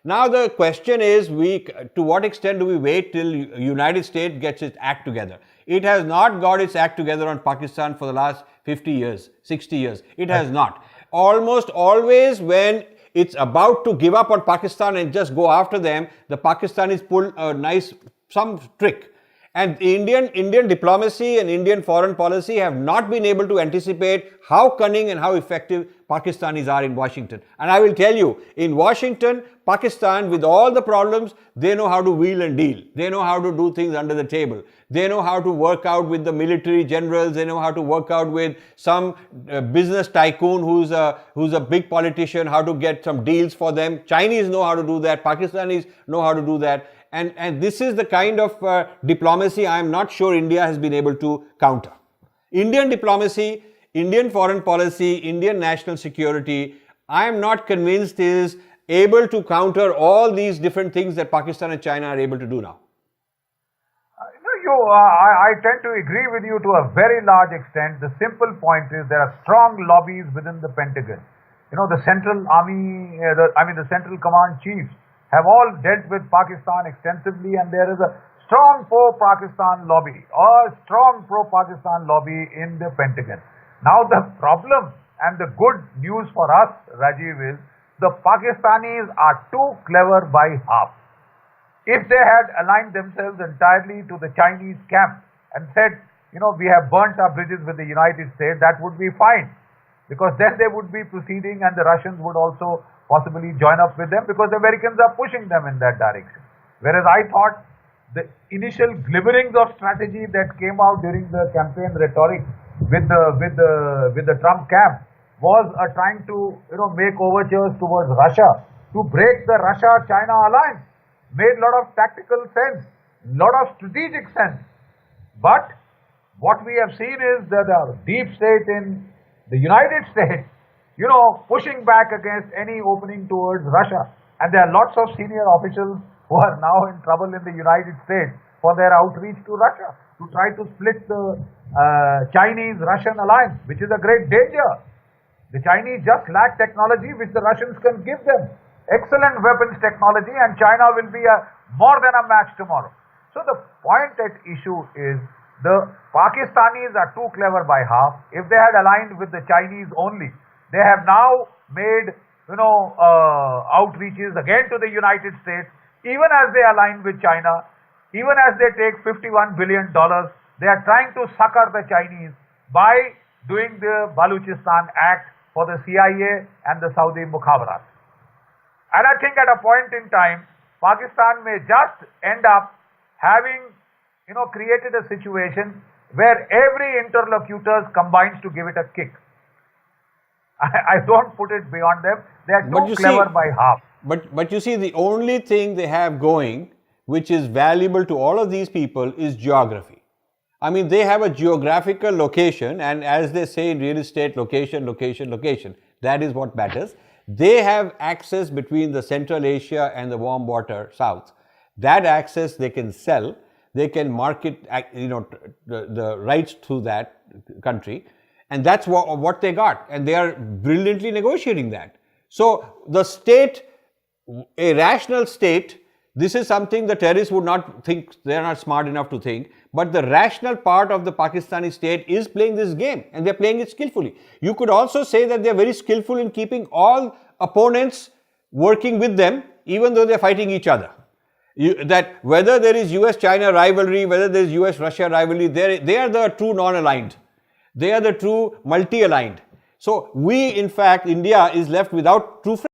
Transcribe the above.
Now the question is, to what extent do we wait till United States gets its act together? It has not got its act together on Pakistan for the last 50 years, 60 years. It has not. Almost always when it's about to give up on Pakistan and just go after them, the Pakistanis pull some trick. And Indian diplomacy and Indian foreign policy have not been able to anticipate how cunning and how effective Pakistanis are in Washington. And I will tell you, in Washington, Pakistan, with all the problems, they know how to wheel and deal. They know how to do things under the table. They know how to work out with the military generals. They know how to work out with some business tycoon who's a big politician, how to get some deals for them. Chinese know how to do that. Pakistanis know how to do that. And this is the kind of diplomacy I am not sure India has been able to counter. Indian diplomacy, Indian foreign policy, Indian national security, I am not convinced is able to counter all these different things that Pakistan and China are able to do now. I tend to agree with you to a very large extent. The simple point is there are strong lobbies within the Pentagon. The Central Army, the Central Command chiefs have all dealt with Pakistan extensively, and there is a strong pro-Pakistan lobby or strong pro-Pakistan lobby in the Pentagon. Now the problem and the good news for us, Rajiv, is the Pakistanis are too clever by half. If they had aligned themselves entirely to the Chinese camp and said, we have burnt our bridges with the United States, that would be fine, because then they would be proceeding and the Russians would also possibly join up with them, because the Americans are pushing them in that direction. Whereas I thought the initial glimmerings of strategy that came out during the campaign rhetoric with the Trump camp was trying to make overtures towards Russia to break the Russia-China alliance. Made a lot of tactical sense, a lot of strategic sense. But what we have seen is that the deep state in the United States pushing back against any opening towards Russia. And there are lots of senior officials who are now in trouble in the United States for their outreach to Russia, to try to split the Chinese-Russian alliance, which is a great danger. The Chinese just lack technology which the Russians can give them. Excellent weapons technology, and China will be more than a match tomorrow. So the point at issue is the Pakistanis are too clever by half. If they had aligned with the Chinese only, they have now made, outreaches again to the United States. Even as they align with China, even as they take $51 billion, they are trying to succor the Chinese by doing the Baluchistan Act for the CIA and the Saudi Mukhabarat. And I think at a point in time, Pakistan may just end up having, created a situation where every interlocutor combines to give it a kick. I don't put it beyond them. They are too clever by half. But you see, the only thing they have going, which is valuable to all of these people, is geography. I mean, they have a geographical location, and as they say in real estate, location, location, location. That is what matters. They have access between the Central Asia and the warm water south. That access they can sell. They can market, the rights to that country. And that's what they got. And they are brilliantly negotiating that. So the state, a rational state, this is something the terrorists would not think, they are not smart enough to think. But the rational part of the Pakistani state is playing this game, and they are playing it skillfully. You could also say that they are very skillful in keeping all opponents working with them, even though they are fighting each other. That whether there is US-China rivalry, whether there is US-Russia rivalry, they are the true non-aligned. They are the true multi-aligned. So we, in fact, India is left without true friends.